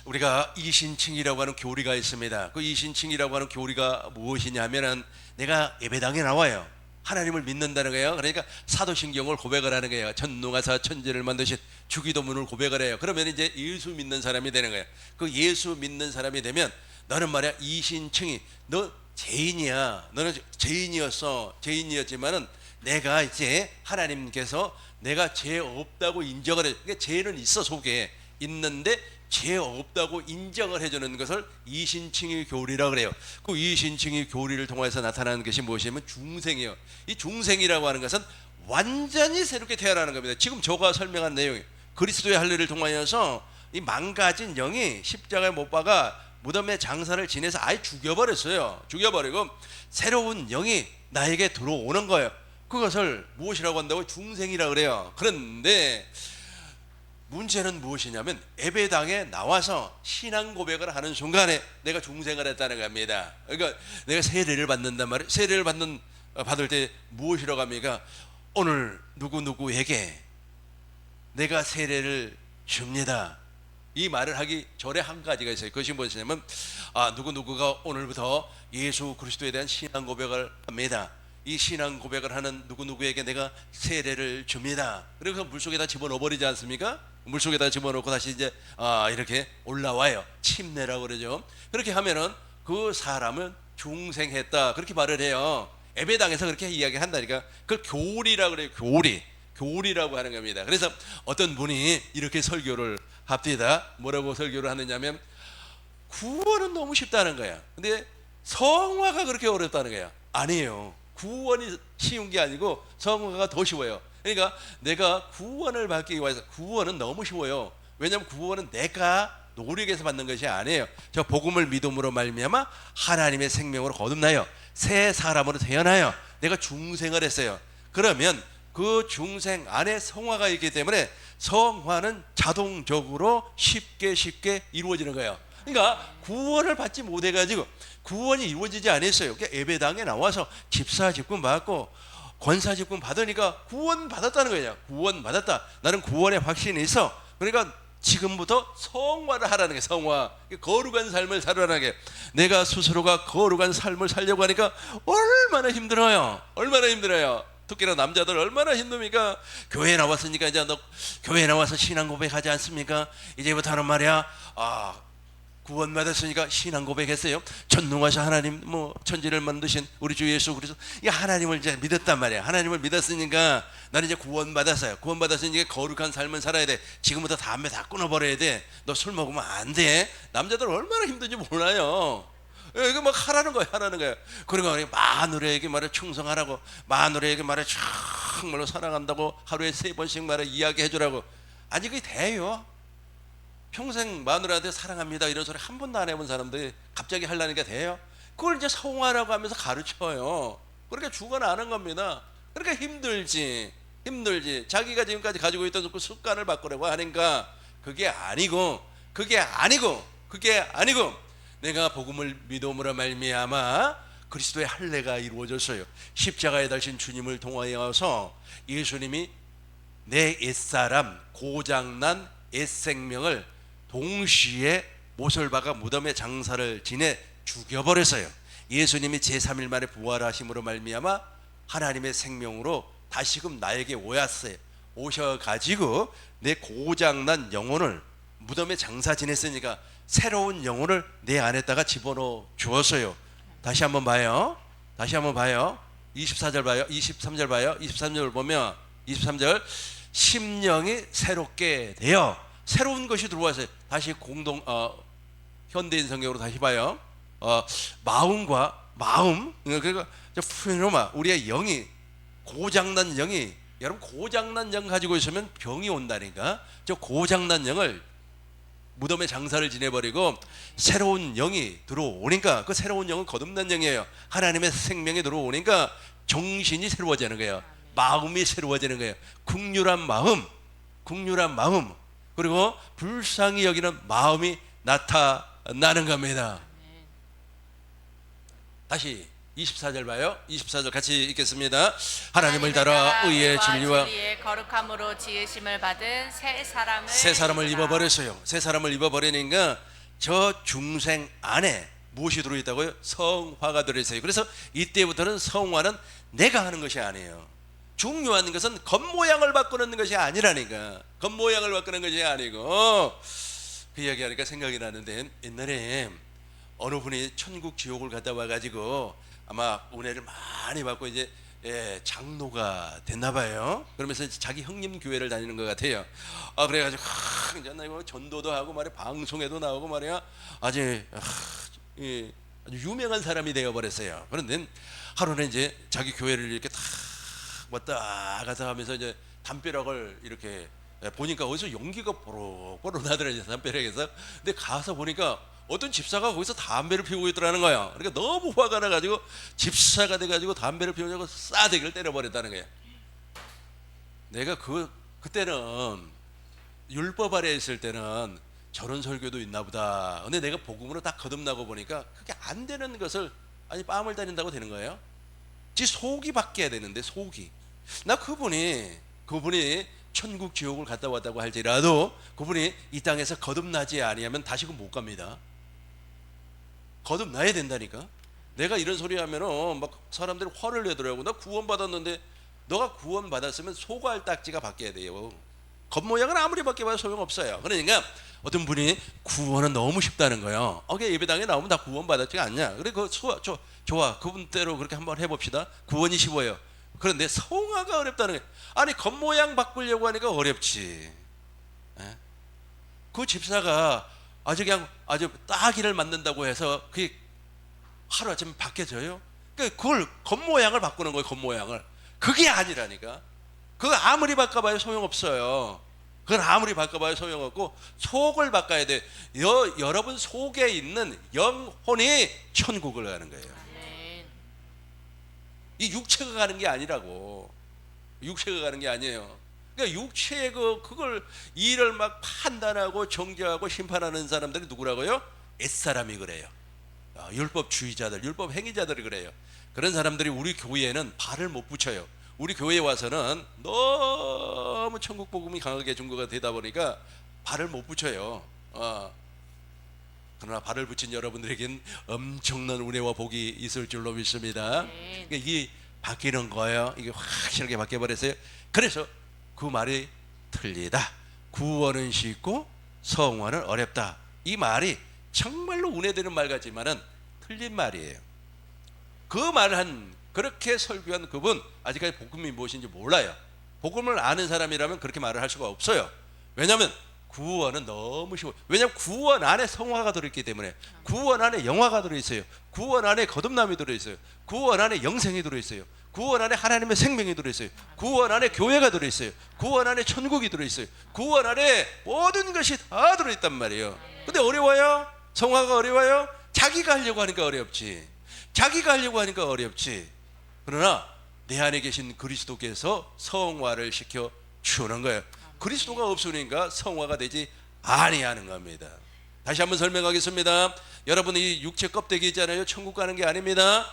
우리가 이신칭이라고 하는 교리가 있습니다. 그 이신칭이라고 하는 교리가 무엇이냐 하면은 내가 예배당에 나와요. 하나님을 믿는다는 거예요. 그러니까 사도신경을 고백을 하는 거예요. 전능하사 천지를 만드신 주기도문을 고백을 해요. 그러면 이제 예수 믿는 사람이 되는 거예요. 그 예수 믿는 사람이 되면 너는 말이야 이신칭이 너 죄인이야. 너는 죄인이었어. 죄인이었지만은 내가 이제 하나님께서 내가 죄 없다고 인정을 해. 그러니까 죄는 있어 속에 있는데 죄 없다고 인정을 해주는 것을 이신칭의 교리라고 그래요. 그 이신칭의 교리를 통해서 나타나는 것이 무엇이냐면 중생이에요. 이 중생이라고 하는 것은 완전히 새롭게 태어나는 겁니다. 지금 저가 설명한 내용이 그리스도의 할례를 통하여서 이 망가진 영이 십자가에 못 박아 무덤에 장사를 지내서 아예 죽여버렸어요. 죽여버리고 새로운 영이 나에게 들어오는 거예요. 그것을 무엇이라고 한다고? 중생이라고 그래요. 그런데 문제는 무엇이냐면 예배당에 나와서 신앙 고백을 하는 순간에 내가 중생을 했다는 겁니다. 그러니까 내가 세례를 받는단 말이에요. 세례를 받을 때 무엇이라고 합니까? 오늘 누구누구에게 내가 세례를 줍니다. 이 말을 하기 전에 한 가지가 있어요. 그것이 무엇이냐면 누구누구가 오늘부터 예수 그리스도에 대한 신앙 고백을 합니다. 이 신앙 고백을 하는 누구누구에게 내가 세례를 줍니다. 그래서 물속에다 집어넣어 버리지 않습니까? 물속에다 집어넣고 다시 이제 이렇게 올라와요. 침례라고 그러죠. 그렇게 하면은 그 사람은 중생했다 그렇게 말을 해요. 예배당에서 그렇게 이야기한다니까. 그걸 교리라고 그래요. 교리라고 하는 겁니다. 그래서 어떤 분이 이렇게 설교를 합디다. 뭐라고 설교를 하느냐면 구원은 너무 쉽다는 거야. 근데 성화가 그렇게 어렵다는 거야. 아니에요. 구원이 쉬운 게 아니고 성화가 더 쉬워요. 그러니까 내가 구원을 받기 위해서 구원은 너무 쉬워요. 왜냐하면 구원은 내가 노력해서 받는 것이 아니에요. 저 복음을 믿음으로 말미암아 하나님의 생명으로 거듭나요. 새 사람으로 태어나요. 내가 중생을 했어요. 그러면 그 중생 안에 성화가 있기 때문에 성화는 자동적으로 쉽게 이루어지는 거예요. 그러니까 구원을 받지 못해가지고 구원이 이루어지지 않았어요. 그러니까 예배당에 나와서 집사 직분 받고 권사 직분 받으니까 구원 받았다는 거예요. 구원 받았다. 나는 구원의 확신이 있어. 그러니까 지금부터 성화를 하라는 게 성화. 거룩한 삶을 살아라는 게. 내가 스스로가 거룩한 삶을 살려고 하니까 얼마나 힘들어요. 특히나 남자들 얼마나 힘듭니까? 교회 나왔으니까 이제 너 교회 나와서 신앙 고백하지 않습니까? 이제부터는 말이야 구원 받았으니까 신앙 고백했어요. 전능하신 하나님 천지를 만드신 우리 주 예수 그리스도 이 하나님을 이제 믿었단 말이야. 하나님을 믿었으니까 나는 이제 구원 받았어요. 구원 받았으니까 거룩한 삶을 살아야 돼. 지금부터 담배 다 끊어버려야 돼. 너 술 먹으면 안 돼. 남자들 얼마나 힘든지 몰라요. 이거 막 하라는 거야. 그러니까 마누라에게 말해 충성하라고, 마누라에게 말해 정말로 사랑한다고 하루에 3번씩 말해 이야기해주라고. 아니 그게 돼요? 평생 마누라한테 사랑합니다 이런 소리 한 번도 안 해본 사람들이 갑자기 하려니까 돼요? 그걸 이제 성화라고 하면서 가르쳐요. 그러니까 죽어나는 겁니다. 그러니까 힘들지. 자기가 지금까지 가지고 있던 그 습관을 바꾸려고 하니까 그게 아니고 내가 복음을 믿음으로 말미암아 그리스도의 할례가 이루어졌어요. 십자가에 달신 주님을 통하여서 예수님이 내 옛사람 고장난 옛생명을 동시에 못을 박아 무덤에 장사를 지내 죽여버렸어요. 예수님이 제3일 만에 부활하심으로 말미암아 하나님의 생명으로 다시금 나에게 오셔가지고 내 고장난 영혼을 무덤에 장사 지냈으니까 새로운 영혼을 내 안에다가 집어넣어 주었어요. 다시 한번 봐요. 24절 봐요. 23절 봐요. 23절 보면 23절 심령이 새롭게 되어 새로운 것이 들어와서 다시 현대인 성경으로 다시 봐요. 마음 그러니까 푸르노마 우리의 영이 고장난 영이 여러분 고장난 영 가지고 있으면 병이 온다니까. 저 고장난 영을 무덤에 장사를 지내버리고 새로운 영이 들어오니까, 그 새로운 영은 거듭난 영이에요. 하나님의 생명이 들어오니까 정신이 새로워지는 거예요. 마음이 새로워지는 거예요. 국률한 마음, 그리고 불쌍히 여기는 마음이 나타나는 겁니다. 다시 24절 봐요. 24절 같이 읽겠습니다. 하나님을 따라 의의 진리와 거룩함으로 지으심을 받은 새 사람을 입어버렸어요. 새 사람을 입어버리니까 저 중생 안에 무엇이 들어있다고요? 성화가 들어있어요. 그래서 이때부터는 성화는 내가 하는 것이 아니에요. 중요한 것은 겉모양을 바꾸는 것이 아니라니까. 겉모양을 바꾸는 것이 아니고, 그 이야기하니까 생각이 나는데, 옛날에 어느 분이 천국 지옥을 갔다 와가지고 아마 은혜를 많이 받고 이제 장로가 됐나 봐요. 그러면서 자기 형님 교회를 다니는 것 같아요. 그래가지고 이제 나 이거 전도도 하고 말이야, 방송에도 나오고 말이야, 아주 유명한 사람이 되어 버렸어요. 그런데 하루는 이제 자기 교회를 이렇게 탁 왔다 갔다 하면서 이제 담벼락을 이렇게 보니까 어디서 연기가 보록보록 나더라고요, 담벼락에서. 근데 가서 보니까 어떤 집사가 거기서 담배를 피우고 있더라는 거야. 그러니까 너무 화가 나가지고 집사가 돼가지고 담배를 피우냐고 싸대기를 때려버렸다는 거야. 내가 그때는 율법 아래에 있을 때는 저런 설교도 있나 보다. 근데 내가 복음으로 딱 거듭나고 보니까 그게 안 되는 것을, 아니 뺨을 때린다고 되는 거예요? 지 속이 바뀌어야 되는데, 속이. 나 그분이 천국 지옥을 갔다 왔다고 할지라도 그분이 이 땅에서 거듭나지 아니하면 다시금 못 갑니다. 거듭나야 된다니까. 내가 이런 소리 하면은 막 사람들이 화를 내더라고. 나 구원 받았는데. 너가 구원 받았으면 소갈 딱지가 바뀌어야 돼요. 겉모양은 아무리 바뀌어봐야 소용없어요. 그러니까 어떤 분이 구원은 너무 쉽다는 거예요. 예배당에 나오면 다 구원 받았지 않냐. 그래, 좋아. 그분대로 그렇게 한번 해봅시다. 구원이 쉬워요. 그런데 성화가 어렵다는 거예요. 아니 겉모양 바꾸려고 하니까 어렵지. 그 집사가 아주 따기를 만든다고 해서 그게 하루아침에 바뀌어져요? 그걸 겉모양을 바꾸는 거예요. 겉모양을. 그게 아니라니까. 그거 아무리 바꿔봐야 소용없어요. 그건 아무리 바꿔봐야 소용없고, 속을 바꿔야 돼. 여러분 속에 있는 영혼이 천국을 가는 거예요. 이 육체가 가는 게 아니라고. 육체가 가는 게 아니에요. 그러니까 육체의 그걸 일을 막 판단하고 정죄하고 심판하는 사람들이 누구라고요? 옛사람이 그래요. 율법주의자들, 율법 행위자들이 그래요. 그런 사람들이 우리 교회에는 발을 못 붙여요. 우리 교회에 와서는 너무 천국 복음이 강하게 증거가 되다 보니까 발을 못 붙여요. 그러나 발을 붙인 여러분들에겐 엄청난 은혜와 복이 있을 줄로 믿습니다. 그러니까 이게 바뀌는 거예요. 이게 확실하게 바뀌어버렸어요. 그래서 그 말이 틀리다. 구원은 쉽고 성화는 어렵다. 이 말이 정말로 은혜되는 말 같지만은 틀린 말이에요. 그 말을 그렇게 설교한 그분 아직까지 복음이 무엇인지 몰라요. 복음을 아는 사람이라면 그렇게 말을 할 수가 없어요. 왜냐하면 구원은 너무 쉬워요. 왜냐하면 구원 안에 성화가 들어있기 때문에. 구원 안에 영화가 들어있어요. 구원 안에 거듭남이 들어있어요. 구원 안에 영생이 들어있어요. 구원 안에 하나님의 생명이 들어있어요. 구원 안에 교회가 들어있어요. 구원 안에 천국이 들어있어요. 구원 안에 모든 것이 다 들어있단 말이에요. 근데 어려워요? 성화가 어려워요? 자기가 하려고 하니까 어렵지. 그러나 내 안에 계신 그리스도께서 성화를 시켜 주는 거예요. 그리스도가 없으니까 성화가 되지 아니하는 겁니다. 다시 한번 설명하겠습니다. 여러분, 이 육체 껍데기 있잖아요. 천국 가는 게 아닙니다.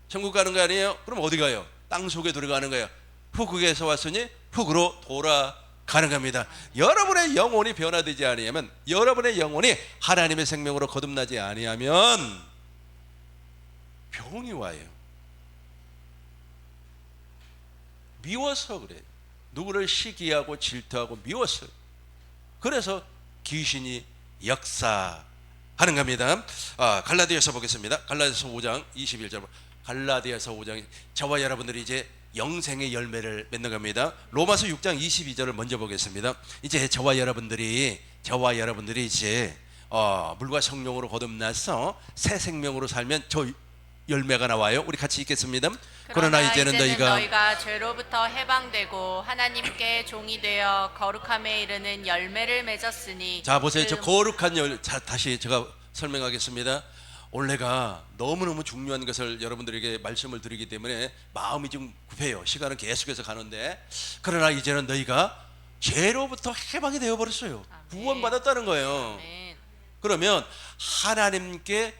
천국 가는 거 아니에요? 그럼 어디 가요? 땅 속에 들어가는 거예요. 흙에서 왔으니 흙으로 돌아가는 겁니다. 여러분의 영혼이 변화되지 아니하면, 여러분의 영혼이 하나님의 생명으로 거듭나지 아니하면 병이 와요. 미워서 그래요. 누구를 시기하고 질투하고 미웠어요. 그래서 귀신이 역사하는 겁니다. 갈라디아서 보겠습니다. 갈라디아서 5장 21절. 갈라디아서 5장. 저와 여러분들이 이제 영생의 열매를 맺는 겁니다. 로마서 6장 22절을 먼저 보겠습니다. 이제 저와 여러분들이 이제 물과 성령으로 거듭나서 새 생명으로 살면 열매가 나와요. 우리 같이 읽겠습니다. 그러나 이제는 너희가 죄로부터 해방되고 하나님께 종이 되어 거룩함에 이르는 열매를 맺었으니. 자 보세요. 저 거룩한 자, 다시 제가 설명하겠습니다. 올해가 너무너무 중요한 것을 여러분들에게 말씀을 드리기 때문에 마음이 좀 급해요. 시간은 계속해서 가는데, 그러나 이제는 너희가 죄로부터 해방이 되어버렸어요. 구원받았다는 거예요. 아멘. 그러면 하나님께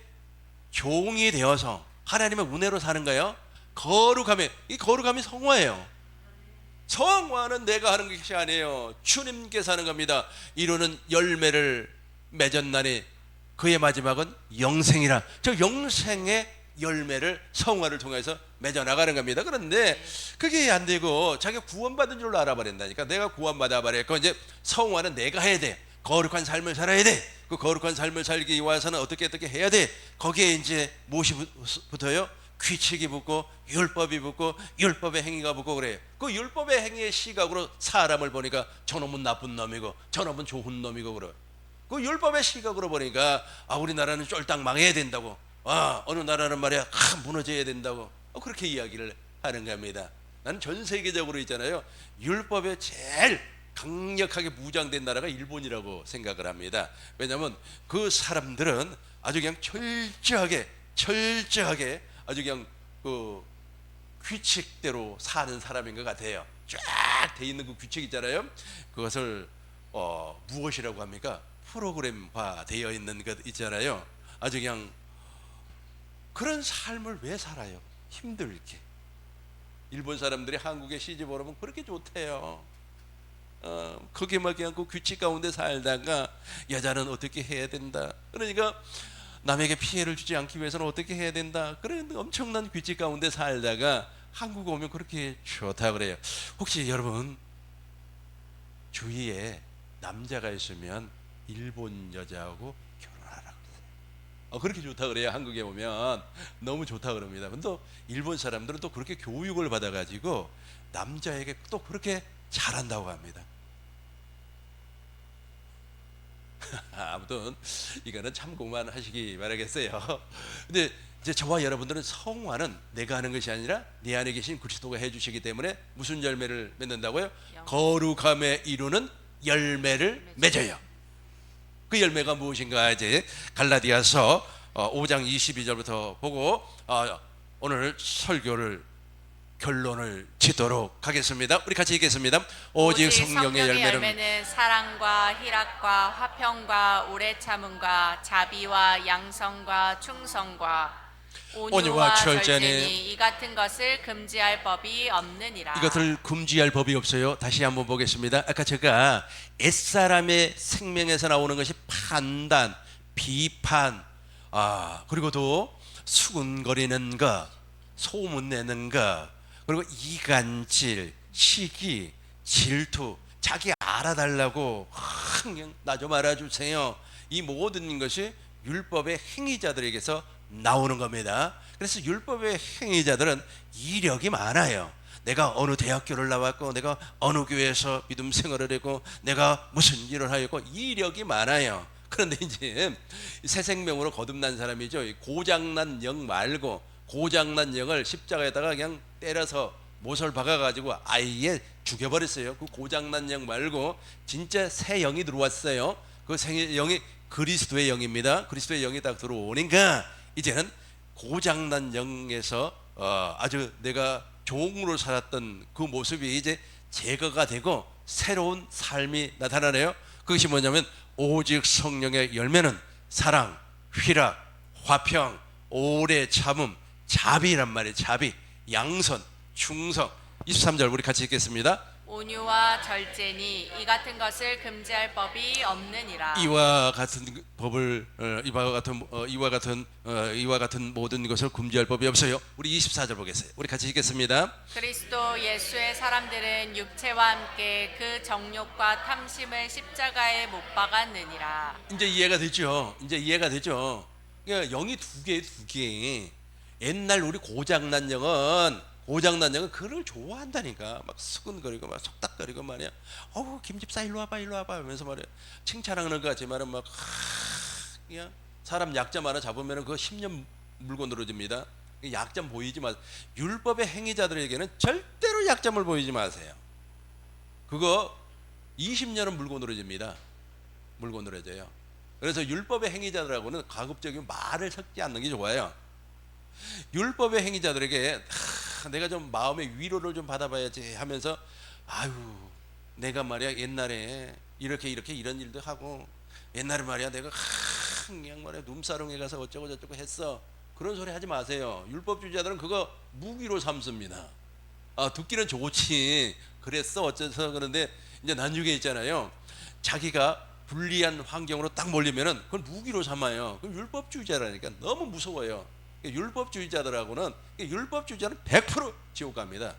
종이 되어서 하나님의 은혜로 사는 거예요. 거룩함에, 이 거룩함이 성화예요. 성화는 내가 하는 것이 아니에요. 주님께서 하는 겁니다. 이루는 열매를 맺었나니 그의 마지막은 영생이라. 저 영생의 열매를 성화를 통해서 맺어나가는 겁니다. 그런데 그게 안 되고 자기가 구원받은 줄로 알아버린다니까. 내가 구원받아 버렸고 이제 성화는 내가 해야 돼. 거룩한 삶을 살아야 돼. 그 거룩한 삶을 살기 위해서는 어떻게 해야 돼. 거기에 이제 무엇이 붙어요? 규칙이 붙고 율법이 붙고 율법의 행위가 붙고 그래요. 그 율법의 행위의 시각으로 사람을 보니까 저놈은 나쁜 놈이고 저놈은 좋은 놈이고 그래요. 그 율법의 시각으로 보니까 우리나라는 쫄딱 망해야 된다고, 어느 나라는 말이야 무너져야 된다고, 그렇게 이야기를 하는 겁니다. 나는 전 세계적으로 있잖아요, 율법에 제일 강력하게 무장된 나라가 일본이라고 생각을 합니다. 왜냐하면 그 사람들은 아주 그냥 철저하게 아주 그냥 그 규칙대로 사는 사람인 것 같아요. 쫙 돼 있는 그 규칙 있잖아요. 그것을 무엇이라고 합니까? 프로그램화 되어 있는 것 있잖아요. 아주 그냥 그런 삶을 왜 살아요? 힘들게. 일본 사람들이 한국에 시집 오면 그렇게 좋대요. 거기에 그냥 그 규칙 가운데 살다가 여자는 어떻게 해야 된다. 그러니까 남에게 피해를 주지 않기 위해서는 어떻게 해야 된다. 그런 엄청난 규칙 가운데 살다가 한국 오면 그렇게 좋다 그래요. 혹시 여러분 주위에 남자가 있으면 일본 여자하고 결혼하라고 그래요. 그렇게 좋다 그래요. 한국에 오면 너무 좋다 그럽니다. 근데 또 일본 사람들은 또 그렇게 교육을 받아가지고 남자에게 또 그렇게 잘한다고 합니다. 아무튼 이거는 참고만 하시기 바라겠어요. 근데 이제 저와 여러분들은 성화는 내가 하는 것이 아니라 내 안에 계신 그리스도가 해주시기 때문에 무슨 열매를 맺는다고요? 거룩함에 이루는 열매를 맺어요. 그 열매가 무엇인가 이제 갈라디아서 5장 22절부터 보고 오늘 설교를 결론을 짓도록 하겠습니다. 우리 같이 읽겠습니다. 오직 성령의 열매는 사랑과 희락과 화평과 오래 참음과 자비와 양성과 충성과 온유와 절제니 이 같은 것을 금지할 법이 없느니라. 이것을 금지할 법이 없어요. 다시 한번 보겠습니다. 아까 제가 옛사람의 생명에서 나오는 것이 판단, 비판, 그리고 또 수군거리는 것, 소문내는 것, 그리고 이간질, 시기, 질투, 자기 알아달라고 그냥 나 좀 알아주세요. 이 모든 것이 율법의 행위자들에게서 나오는 겁니다. 그래서 율법의 행위자들은 이력이 많아요. 내가 어느 대학교를 나왔고 내가 어느 교회에서 믿음 생활을 했고 내가 무슨 일을 하였고 이력이 많아요. 그런데 이제 새 생명으로 거듭난 사람이죠. 고장난 영 말고 고장난 영을 십자가에다가 그냥 때려서 못을 박아가지고 아예 죽여버렸어요. 그 고장난 영 말고 진짜 새 영이 들어왔어요. 그 새 영이 그리스도의 영입니다. 그리스도의 영이 딱 들어오니까 이제는 고장난 영에서 아주 내가 종으로 살았던 그 모습이 이제 제거가 되고 새로운 삶이 나타나네요. 그것이 뭐냐면 오직 성령의 열매는 사랑, 희락, 화평, 오래 참음, 자비란 말이에요. 자비, 양선, 충성. 23절 우리 같이 읽겠습니다. 온유와 절제니 이 같은 것을 금지할 법이 없느니라. 이와 같은 법을 이와 같은 모든 것을 금지할 법이 없어요. 우리 24절 보겠어요. 우리 같이 읽겠습니다. 그리스도 예수의 사람들은 육체와 함께 그 정욕과 탐심을 십자가에 못 박았느니라. 이제 이해가 되죠. 그러니까 영이 두 개. 옛날 우리 고장난 영은 그걸 좋아한다니까. 막 수근거리고 막 속닥거리고 말이야. 김집사 일로 와봐 하면서 말이야. 칭찬하는 것 같지만은 막 그냥 사람 약점 하나 잡으면은 그거 10년 물고 늘어집니다. 약점 보이지 마세요. 율법의 행위자들에게는 절대로 약점을 보이지 마세요. 그거 20년은 물고 늘어집니다. 물고 늘어져요. 그래서 율법의 행위자들하고는 가급적이면 말을 섞지 않는 게 좋아요. 율법의 행위자들에게 내가 좀 마음의 위로를 좀 받아봐야지 하면서 아유 내가 말이야 옛날에 이렇게 이런 일도 하고 옛날에 말이야 내가 그냥 말이야 눈사롱에 가서 어쩌고 저쩌고 했어. 그런 소리 하지 마세요. 율법주의자들은 그거 무기로 삼습니다. 듣기는 좋지 그랬어 어째서. 그런데 이제 나중에 있잖아요, 자기가 불리한 환경으로 딱 몰리면은 그걸 무기로 삼아요. 그 율법주의자라니까 너무 무서워요. 율법주의자들하고는, 율법주의자는 100% 지옥 갑니다.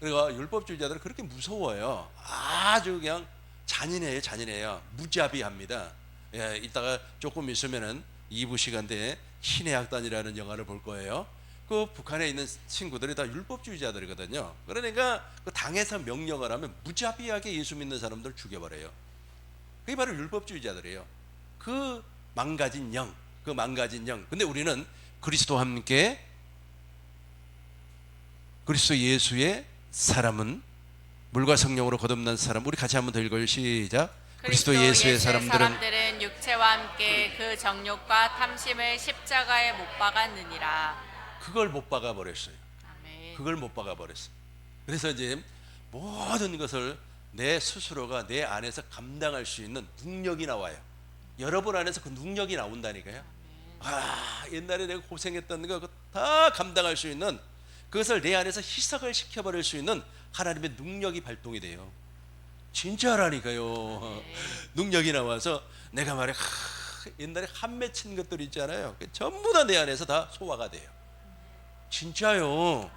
그러니까 율법주의자들은 그렇게 무서워요. 아주 그냥 잔인해요. 무자비합니다. 예, 이따가 조금 있으면은 2부 시간대에 신의 악단이라는 영화를 볼 거예요. 그 북한에 있는 친구들이 다 율법주의자들이거든요. 그러니까 그 당에서 명령을 하면 무자비하게 예수 믿는 사람들 죽여버려요. 그게 바로 율법주의자들이에요. 그 망가진 영. 근데 우리는 그리스도와 함께 그리스도 예수의 사람은 물과 성령으로 거듭난 사람. 우리 같이 한번 더 읽어요. 시작. 그리스도 예수의 사람들은 육체와 함께 그 정욕과 탐심을 십자가에 못 박았느니라. 그걸 못 박아 버렸어요. 아멘. 그걸 못 박아 버렸어요. 그래서 이제 모든 것을 내 스스로가 내 안에서 감당할 수 있는 능력이 나와요. 여러분 안에서 그 능력이 나온다니까요. 옛날에 내가 고생했던 거 다 감당할 수 있는, 그것을 내 안에서 희석을 시켜버릴 수 있는 하나님의 능력이 발동이 돼요. 진짜라니까요. 능력이 나와서 내가 말해 옛날에 한 맺힌 것들 있잖아요. 전부 다 내 안에서 다 소화가 돼요. 진짜요.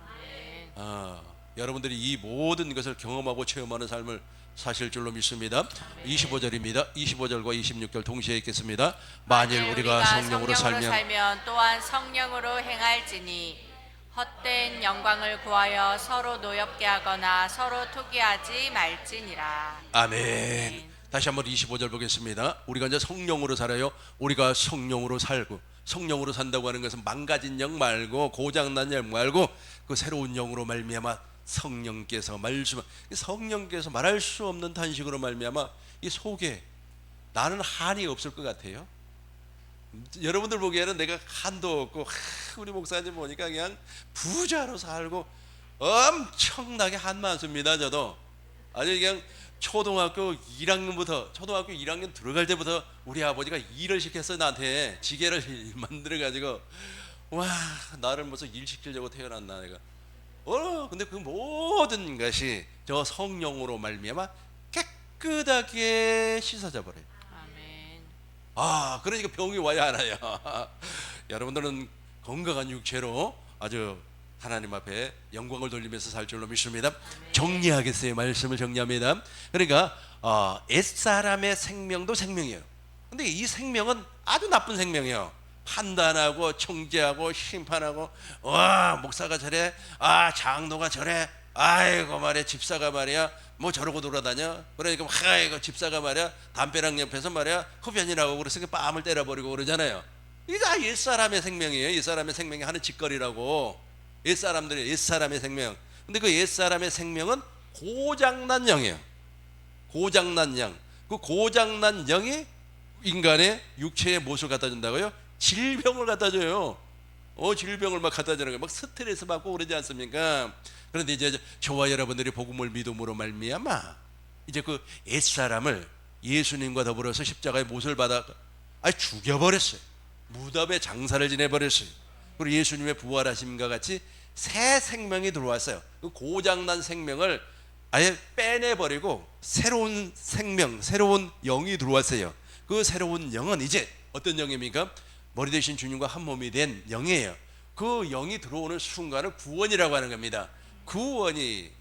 여러분들이 이 모든 것을 경험하고 체험하는 삶을 사실 줄로 믿습니다. 25절입니다. 25절과 26절 동시에 읽겠습니다. 만일 우리가 성령으로 살면 또한 성령으로 행할지니 헛된 영광을 구하여 서로 노엽게 하거나 서로 투기하지 말지니라. 아멘. 다시 한번 25절 보겠습니다. 우리가 이제 성령으로 살아요. 우리가 성령으로 살고, 성령으로 산다고 하는 것은 망가진 영 말고 고장난 영 말고 그 새로운 영으로 말미암아 성령께서 말할 수 없는 탄식으로 말미암아 이 속에 나는 한이 없을 것 같아요. 여러분들 보기에는 내가 한도 없고 우리 목사님 보니까 그냥 부자로 살고 엄청나게 한 많습니다. 저도 아주 그냥 초등학교 1학년 들어갈 때부터 우리 아버지가 일을 시켰어요. 나한테 지게를 만들어 가지고 와 나를 무슨 일 시키려고 태어났나 내가. 근데 그 모든 것이 저 성령으로 말미암아 깨끗하게 씻어져 버려요. 아멘. 그러니까 병이 와야 하나요? 여러분들은 건강한 육체로 아주 하나님 앞에 영광을 돌리면서 살 줄로 믿습니다. 정리하겠어요. 말씀을 정리합니다. 그러니까 옛사람의 생명도 생명이에요. 근데 이 생명은 아주 나쁜 생명이에요. 판단하고 청지하고 심판하고 목사가 저래, 장로가 저래, 아이고 말이야 집사가 말이야 뭐 저러고 돌아다녀. 그러니까 아이고 집사가 말이야 담벼락 옆에서 말이야 흡연이라고 그래서 뺨을 때려버리고 그러잖아요. 이게 다 옛사람의 생명이에요. 옛사람의 생명이 하는 짓거리라고. 옛사람의 생명. 근데 그 옛사람의 생명은 고장난 영이에요. 고장난 영. 그 고장난 영이 인간의 육체의 무엇을 갖다 준다고요? 질병을 갖다 줘요. 질병을 막 갖다 주는 거예요. 막 스트레스 받고 그러지 않습니까? 그런데 이제 저와 여러분들이 복음을 믿음으로 말미암아 이제 그 옛사람을 예수님과 더불어서 십자가의 못을 받아 죽여버렸어요. 무덤에 장사를 지내버렸어요. 그리고 예수님의 부활하심과 같이 새 생명이 들어왔어요. 그 고장난 생명을 아예 빼내버리고 새로운 생명, 새로운 영이 들어왔어요. 그 새로운 영은 이제 어떤 영입니까? 머리 대신 주님과 한 몸이 된 영이에요. 그 영이 들어오는 순간을 구원이라고 하는 겁니다. 구원이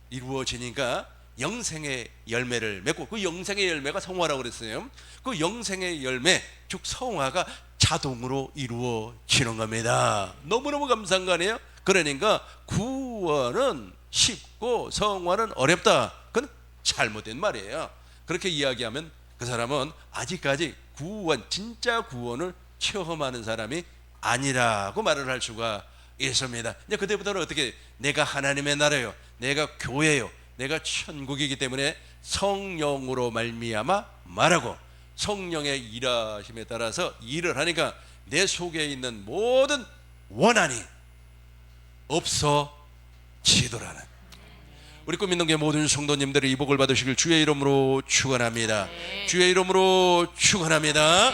이루어지니까 영생의 열매를 맺고, 그 영생의 열매가 성화라고 그랬어요. 그 영생의 열매 즉 성화가 자동으로 이루어지는 겁니다. 너무너무 감사한 거 아니에요? 그러니까 구원은 쉽고 성화는 어렵다. 그건 잘못된 말이에요. 그렇게 이야기하면 그 사람은 아직까지 진짜 구원을 체험하는 사람이 아니라고 말을 할 수가 있습니다. 이제 그때부터는 어떻게 내가 하나님의 나라요, 내가 교회요, 내가 천국이기 때문에 성령으로 말미암아 말하고 성령의 일하심에 따라서 일을 하니까 내 속에 있는 모든 원한이 없어지더라는, 우리 꿈있는교회 모든 성도님들이 이 복을 받으시길 주의 이름으로 축원합니다. 주의 이름으로 축원합니다.